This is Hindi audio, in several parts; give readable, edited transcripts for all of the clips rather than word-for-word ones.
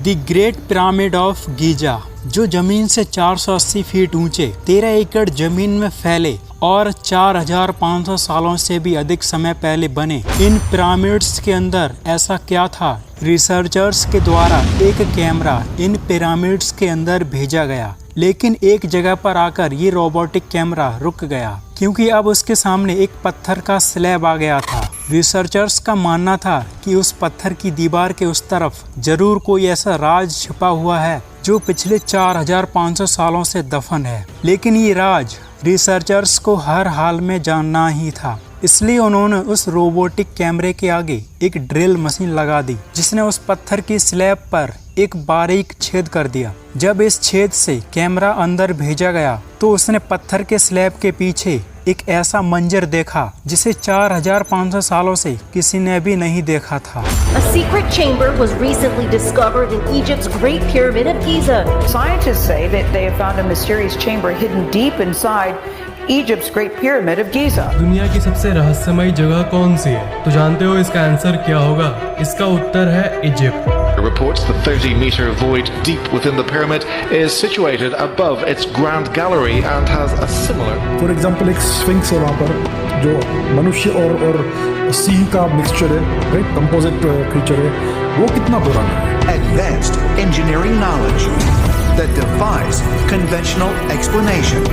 The great pyramid of Giza, जो जमीन से 480 फीट ऊंचे 13 एकड़ जमीन में फैले और 4500 सालों से भी अधिक समय पहले बने। इन पिरामिड्स के अंदर ऐसा क्या था? रिसर्चर्स के द्वारा एक कैमरा इन पिरामिड्स के अंदर भेजा गया, लेकिन एक जगह पर आकर ये रोबोटिक कैमरा रुक गया क्योंकि अब उसके सामने एक पत्थर का स्लैब आ गया था। रिसर्चर्स का मानना था कि उस पत्थर की दीवार के उस तरफ जरूर कोई ऐसा राज छिपा हुआ है जो पिछले 4500 सालों से दफन है, लेकिन ये राज रिसर्चर्स को हर हाल में जानना ही था। इसलिए उन्होंने उस रोबोटिक कैमरे के आगे एक ड्रिल मशीन लगा दी, जिसने उस पत्थर की स्लैब पर एक बारीक छेद कर दिया। जब इस छेद से कैमरा अंदर भेजा गया तो उसने पत्थर के स्लैब के पीछे एक ऐसा मंजर देखा जिसे 4500 सालों से किसी ने भी नहीं देखा था। A secret chamber was recently discovered in Egypt's Great Pyramid of Giza. Scientists say that they have found a mysterious chamber hidden deep inside Egypt's Great Pyramid of Giza. दुनिया की सबसे रहस्यमयी जगह कौन सी है? तो जानते हो इसका आंसर क्या होगा? इसका उत्तर है Egypt. Reports the 30-meter void deep within the pyramid is situated above its grand gallery and has a similar. For example, एक स्फिंक्स है वहाँ पर जो मनुष्य और सिंह का मिक्सचर है, राइट, कंपोजिट क्रीचर है, वो कितना पुराना है? Advanced engineering knowledge that defies conventional explanation.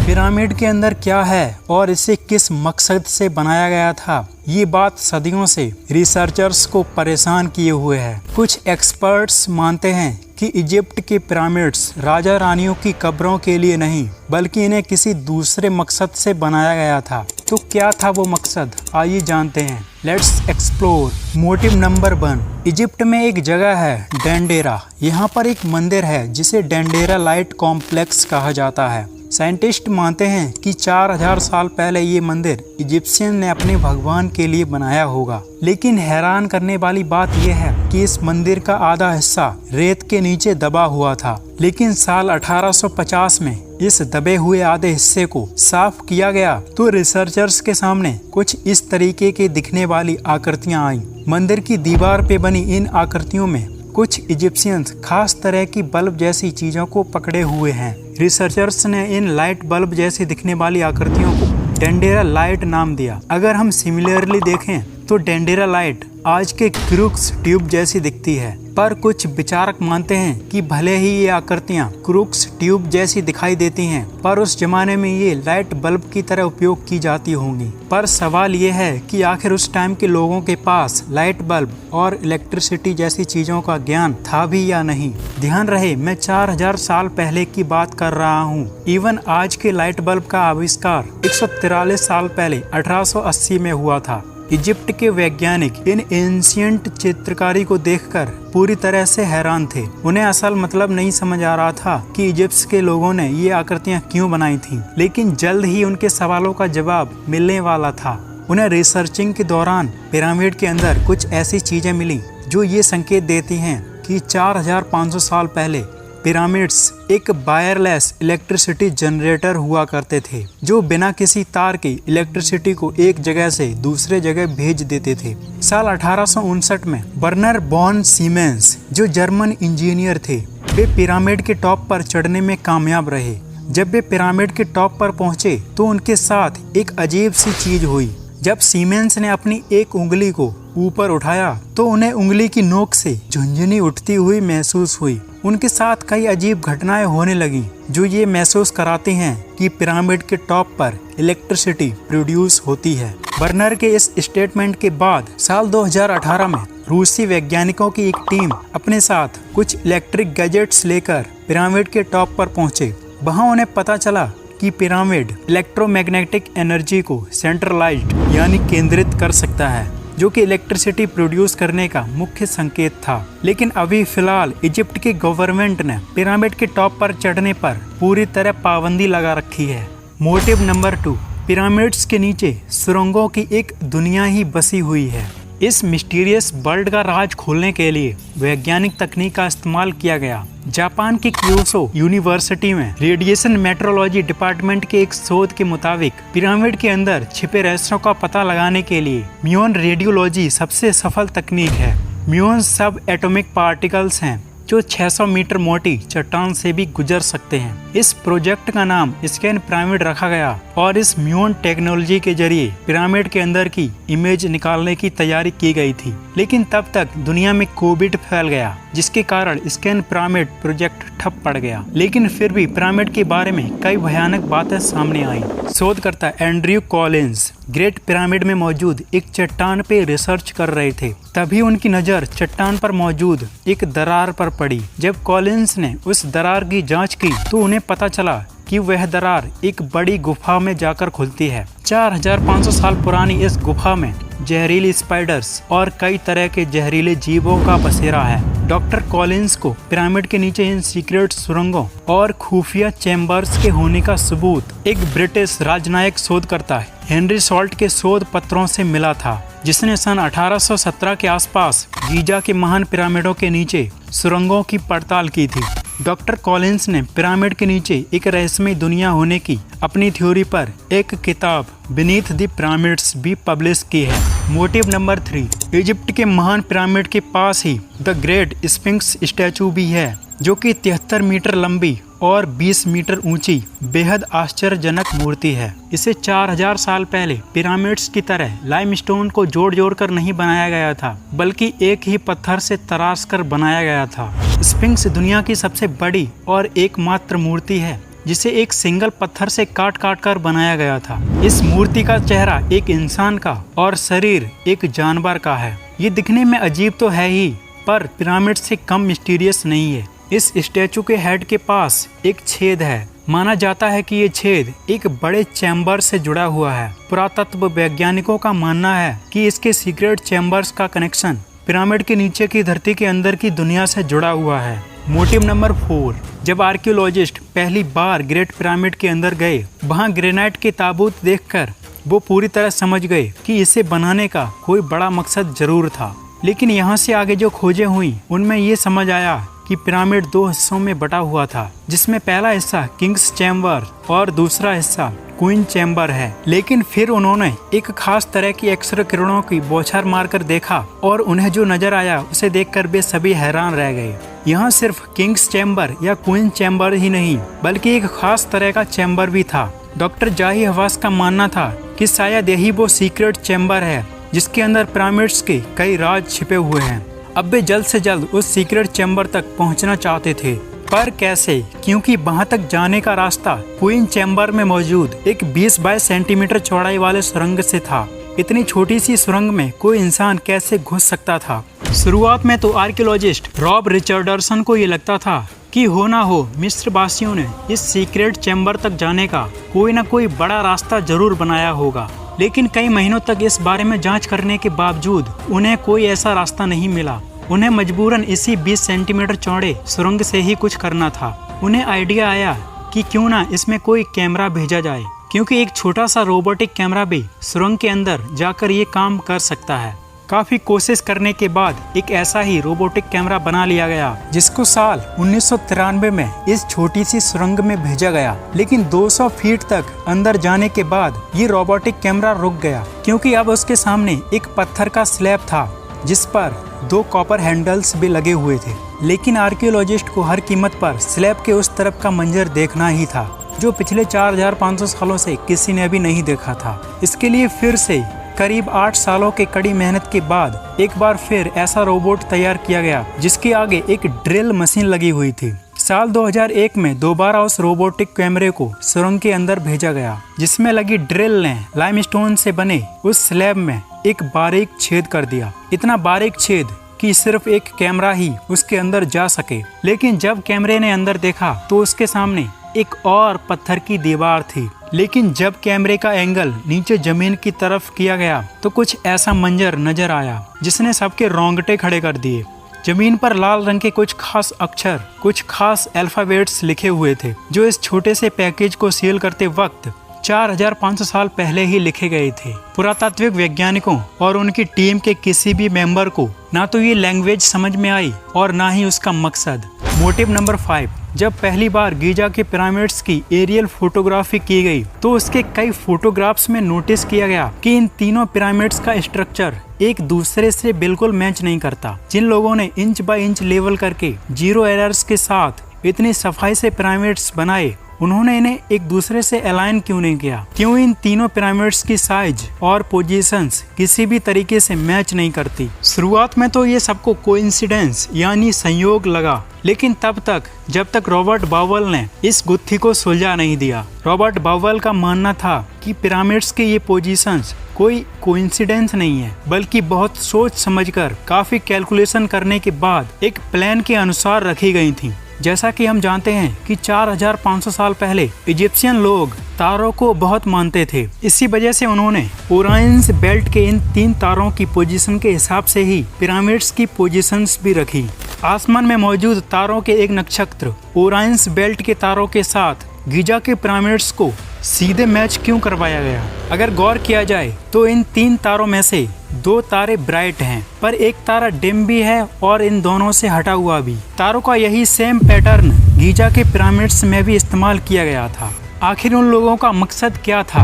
Pyramid के अंदर क्या है और इसे किस मकसद से बनाया गया था, ये बात सदियों से रिसर्चर्स को परेशान किए हुए है। कुछ एक्सपर्ट्स मानते हैं कि इजिप्ट के पिरामिड्स राजा रानियों की कब्रों के लिए नहीं, बल्कि इन्हें किसी दूसरे मकसद से बनाया गया था। तो क्या था वो मकसद? आइए जानते हैं। Let's explore. Motive number 1, Egypt में एक जगह है डेंडेरा। यहाँ पर एक मंदिर है जिसे डेंडेरा लाइट कॉम्प्लेक्स कहा जाता है। साइंटिस्ट मानते हैं कि 4000 साल पहले ये मंदिर इजिप्शियन ने अपने भगवान के लिए बनाया होगा। लेकिन हैरान करने वाली बात यह है कि इस मंदिर का आधा हिस्सा रेत के नीचे दबा हुआ था, लेकिन साल 1850 में इस दबे हुए आधे हिस्से को साफ किया गया तो रिसर्चर्स के सामने कुछ इस तरीके के दिखने वाली आकृतियां आईं। मंदिर की दीवार पे बनी इन आकृतियों में कुछ इजिप्शियंस खास तरह की बल्ब जैसी चीजों को पकड़े हुए हैं। रिसर्चर्स ने इन लाइट बल्ब जैसी दिखने वाली आकृतियों को डेंडेरा लाइट नाम दिया। अगर हम सिमिलरली देखें तो डेंडेरा लाइट आज के क्रूक्स ट्यूब जैसी दिखती है, पर कुछ विचारक मानते हैं कि भले ही ये आकृतियां क्रूक्स ट्यूब जैसी दिखाई देती हैं, पर उस जमाने में ये लाइट बल्ब की तरह उपयोग की जाती होंगी। पर सवाल ये है कि आखिर उस टाइम के लोगों के पास लाइट बल्ब और इलेक्ट्रिसिटी जैसी चीजों का ज्ञान था भी या नहीं। ध्यान रहे, मैं 4000 साल पहले की बात कर रहा हूँ। इवन आज के लाइट बल्ब का आविष्कार 143 साल पहले 1880 में हुआ था। इजिप्ट के वैज्ञानिक इन एंशिएंट चित्रकारी को देखकर पूरी तरह से हैरान थे। उन्हें असल मतलब नहीं समझ आ रहा था कि इजिप्ट के लोगों ने ये आकृतियां क्यों बनाई थीं, लेकिन जल्द ही उनके सवालों का जवाब मिलने वाला था। उन्हें रिसर्चिंग के दौरान पिरामिड के अंदर कुछ ऐसी चीजें मिली जो ये संकेत देती हैं कि 4500 साल पहले पिरामिड्स एक वायरलेस इलेक्ट्रिसिटी जनरेटर हुआ करते थे, जो बिना किसी तार के इलेक्ट्रिसिटी को एक जगह से दूसरे जगह भेज देते थे। साल 1859 में बर्नर बॉन सीमेंस, जो जर्मन इंजीनियर थे, वे पिरामिड के टॉप पर चढ़ने में कामयाब रहे। जब वे पिरामिड के टॉप पर पहुंचे तो उनके साथ एक अजीब सी चीज हुई। जब सीमेंस ने अपनी एक उंगली को ऊपर उठाया तो उन्हें उंगली की नोक से झुंझुनी उठती हुई महसूस हुई। उनके साथ कई अजीब घटनाएं होने लगी जो ये महसूस कराती हैं कि पिरामिड के टॉप पर इलेक्ट्रिसिटी प्रोड्यूस होती है। बर्नर के इस स्टेटमेंट के बाद साल 2018 में रूसी वैज्ञानिकों की एक टीम अपने साथ कुछ इलेक्ट्रिक गैजेट्स लेकर पिरामिड के टॉप पर पहुंचे। वहां उन्हें पता चला कि पिरामिड इलेक्ट्रोमैग्नेटिक एनर्जी को सेंट्रलाइज्ड यानी केंद्रित कर सकता है, जो कि इलेक्ट्रिसिटी प्रोड्यूस करने का मुख्य संकेत था। लेकिन अभी फिलहाल इजिप्ट की गवर्नमेंट ने पिरामिड के टॉप पर चढ़ने पर पूरी तरह पाबंदी लगा रखी है। मोटिव नंबर 2, पिरामिड्स के नीचे सुरंगों की एक दुनिया ही बसी हुई है। इस मिस्टीरियस वर्ल्ड का राज खोलने के लिए वैज्ञानिक तकनीक का इस्तेमाल किया गया, जापान के क्योसो यूनिवर्सिटी में रेडिएशन मेट्रोलॉजी डिपार्टमेंट के एक शोध के मुताबिक पिरामिड के अंदर छिपे रहस्यों का पता लगाने के लिए म्यून रेडियोलॉजी सबसे सफल तकनीक है। म्यून सब एटॉमिक पार्टिकल्स हैं जो 600 मीटर मोटी चट्टान से भी गुजर सकते हैं। इस प्रोजेक्ट का नाम स्कैन पिरामिड रखा गया और इस म्यून टेक्नोलॉजी के जरिए पिरामिड के अंदर की इमेज निकालने की तैयारी की गई थी। लेकिन तब तक दुनिया में कोविड फैल गया, जिसके कारण स्कैन पिरामिड प्रोजेक्ट ठप पड़ गया। लेकिन फिर भी पिरामिड के बारे में कई भयानक बातें सामने आई। शोधकर्ता एंड्रयू कॉलिंस ग्रेट पिरामिड में मौजूद एक चट्टान पे रिसर्च कर रहे थे। तभी उनकी नजर चट्टान पर मौजूद एक दरार पर पड़ी। जब कॉलिंस ने उस दरार की जांच की तो उन्हें पता चला कि वह दरार एक बड़ी गुफा में जाकर खुलती है। 4500 साल पुरानी इस गुफा में जहरीली स्पाइडर्स और कई तरह के जहरीले जीवों का बसेरा है। डॉक्टर कॉलिंस को पिरामिड के नीचे इन सीक्रेट सुरंगों और खुफिया चैम्बर्स के होने का सबूत एक ब्रिटिश राजनयिक शोधकर्ता हेनरी सॉल्ट के शोध पत्रों से मिला था, जिसने सन 1817 के आसपास गीजा के महान पिरामिडों के नीचे सुरंगों की पड़ताल की थी। डॉक्टर कॉलिंस ने पिरामिड के नीचे एक रहस्यमय दुनिया होने की अपनी थ्योरी पर एक किताब बीनीथ द पिरामिड्स भी पब्लिश की है। मोटिव नंबर 3, इजिप्ट के महान पिरामिड के पास ही द ग्रेट स्फिंक्स स्टैचू भी है, जो कि 73 मीटर लंबी और 20 मीटर ऊंची बेहद आश्चर्यजनक मूर्ति है। इसे 4000 साल पहले पिरामिड्स की तरह लाइमस्टोन को जोड़ जोड़ कर नहीं बनाया गया था, बल्कि एक ही पत्थर से तराश कर बनाया गया था। स्फिंक्स दुनिया की सबसे बड़ी और एकमात्र मूर्ति है जिसे एक सिंगल पत्थर से काट काट कर बनाया गया था। इस मूर्ति का चेहरा एक इंसान का और शरीर एक जानवर का है। ये दिखने में अजीब तो है ही, पर पिरामिड से कम मिस्टीरियस नहीं है। इस स्टैचू के हेड के पास एक छेद है। माना जाता है कि ये छेद एक बड़े चैम्बर से जुड़ा हुआ है। पुरातत्व वैज्ञानिकों का मानना है कि इसके सीक्रेट चैम्बर्स का कनेक्शन पिरामिड के नीचे की धरती के अंदर की दुनिया से जुड़ा हुआ है। मोटिव नंबर 4, जब आर्कियोलॉजिस्ट पहली बार ग्रेट पिरामिड के अंदर गए, वहाँ ग्रेनाइट के ताबूत देखकर वो पूरी तरह समझ गए कि इसे बनाने का कोई बड़ा मकसद जरूर था। लेकिन यहाँ से आगे जो खोजें हुई उनमें ये समझ आया कि पिरामिड 2 हिस्सों में बटा हुआ था, जिसमें पहला हिस्सा किंग्स चैम्बर और दूसरा हिस्सा क्वीन चैम्बर है। लेकिन फिर उन्होंने एक खास तरह की एक्सरे किरणों की बौछार मारकर देखा और उन्हें जो नजर आया उसे देखकर वे सभी हैरान रह गए। यहाँ सिर्फ किंग्स चैम्बर या क्वीन चैम्बर ही नहीं, बल्कि एक खास तरह का चैम्बर भी था। डॉक्टर जाही हवास का मानना था कि शायद यही वो सीक्रेट चैम्बर है जिसके अंदर पिरामिड्स के कई राज छिपे हुए हैं। अब वे जल्द से जल्द उस सीक्रेट चैम्बर तक पहुंचना चाहते थे, पर कैसे? क्योंकि वहां तक जाने का रास्ता क्वीन चैम्बर में मौजूद एक 20 बाय सेंटीमीटर चौड़ाई वाले सुरंग से था। इतनी छोटी सी सुरंग में कोई इंसान कैसे घुस सकता था? शुरुआत में तो आर्कियोलॉजिस्ट रॉब रिचर्डसन को ये लगता था कि हो ना हो मिस्र वासियों ने इस सीक्रेट चैम्बर तक जाने का कोई ना कोई बड़ा रास्ता जरूर बनाया होगा। लेकिन कई महीनों तक इस बारे में जांच करने के बावजूद उन्हें कोई ऐसा रास्ता नहीं मिला। उन्हें मजबूरन इसी 20 सेंटीमीटर चौड़े सुरंग से ही कुछ करना था। उन्हें आइडिया आया कि क्यों ना इसमें कोई कैमरा भेजा जाए, क्योंकि एक छोटा सा रोबोटिक कैमरा भी सुरंग के अंदर जाकर ये काम कर सकता है। काफी कोशिश करने के बाद एक ऐसा ही रोबोटिक कैमरा बना लिया गया, जिसको साल 1993 में इस छोटी सी सुरंग में भेजा गया। लेकिन 200 फीट तक अंदर जाने के बाद ये रोबोटिक कैमरा रुक गया, क्योंकि अब उसके सामने एक पत्थर का स्लैब था जिस पर 2 कॉपर हैंडल्स भी लगे हुए थे। लेकिन आर्कियोलॉजिस्ट को हर कीमत पर स्लैब के उस तरफ का मंजर देखना ही था, जो पिछले 4500 सालों से किसी ने भी नहीं देखा था। इसके लिए फिर से करीब 8 सालों के कड़ी मेहनत के बाद एक बार फिर ऐसा रोबोट तैयार किया गया जिसके आगे एक ड्रिल मशीन लगी हुई थी। साल 2001 में दोबारा उस रोबोटिक कैमरे को सुरंग के अंदर भेजा गया, जिसमें लगी ड्रिल ने लाइमस्टोन से बने उस स्लैब में एक बारीक छेद कर दिया। इतना बारीक छेद कि सिर्फ एक कैमरा ही उसके अंदर जा सके। लेकिन जब कैमरे ने अंदर देखा तो उसके सामने एक और पत्थर की दीवार थी। लेकिन जब कैमरे का एंगल नीचे जमीन की तरफ किया गया तो कुछ ऐसा मंजर नजर आया जिसने सबके रोंगटे खड़े कर दिए। जमीन पर लाल रंग के कुछ खास अक्षर, कुछ खास अल्फाबेट्स लिखे हुए थे, जो इस छोटे से पैकेज को सील करते वक्त 4500 साल पहले ही लिखे गए थे। पुरातात्विक वैज्ञानिकों और उनकी टीम के किसी भी मेंबर को ना तो ये लैंग्वेज समझ में आई और ना ही उसका मकसद। मोटिव नंबर 5, जब पहली बार गीजा के पिरामिड्स की एरियल फोटोग्राफी की गई तो उसके कई फोटोग्राफ्स में नोटिस किया गया कि इन तीनों पिरामिड्स का स्ट्रक्चर एक दूसरे से बिल्कुल मैच नहीं करता। जिन लोगों ने इंच बाय इंच लेवल करके 0 एरर्स के साथ इतनी सफाई से पिरामिड्स बनाए, उन्होंने इन्हें एक दूसरे से अलाइन क्यों नहीं किया? क्यों इन तीनों पिरामिड्स की साइज और पोजीशंस किसी भी तरीके से मैच नहीं करती? शुरुआत में तो ये सबको कोइंसिडेंस यानी संयोग लगा, लेकिन तब तक जब तक रॉबर्ट बाउवेल ने इस गुत्थी को सुलझा नहीं दिया। रॉबर्ट बाउवेल का मानना था कि पिरामिड्स के ये पोजीशंस कोई कोइंसिडेंस नहीं है, बल्कि बहुत सोच समझकर काफी कैलकुलेशन करने के बाद एक प्लान के अनुसार रखी गई थी। जैसा कि हम जानते हैं कि 4500 साल पहले इजिप्शियन लोग तारों को बहुत मानते थे। इसी वजह से उन्होंने ओरायंस बेल्ट के इन 3 तारों की पोजीशन के हिसाब से ही पिरामिड्स की पोजीशंस भी रखी। आसमान में मौजूद तारों के एक नक्षत्र ओरायंस बेल्ट के तारों के साथ गीजा के पिरामिड्स को सीधे मैच क्यों करवाया गया? अगर गौर किया जाए तो इन 3 तारों में से 2 तारे ब्राइट हैं, पर एक तारा डिम भी है और इन दोनों से हटा हुआ भी। तारों का यही सेम पैटर्न गीजा के पिरामिड्स में भी इस्तेमाल किया गया था। आखिर उन लोगों का मकसद क्या था?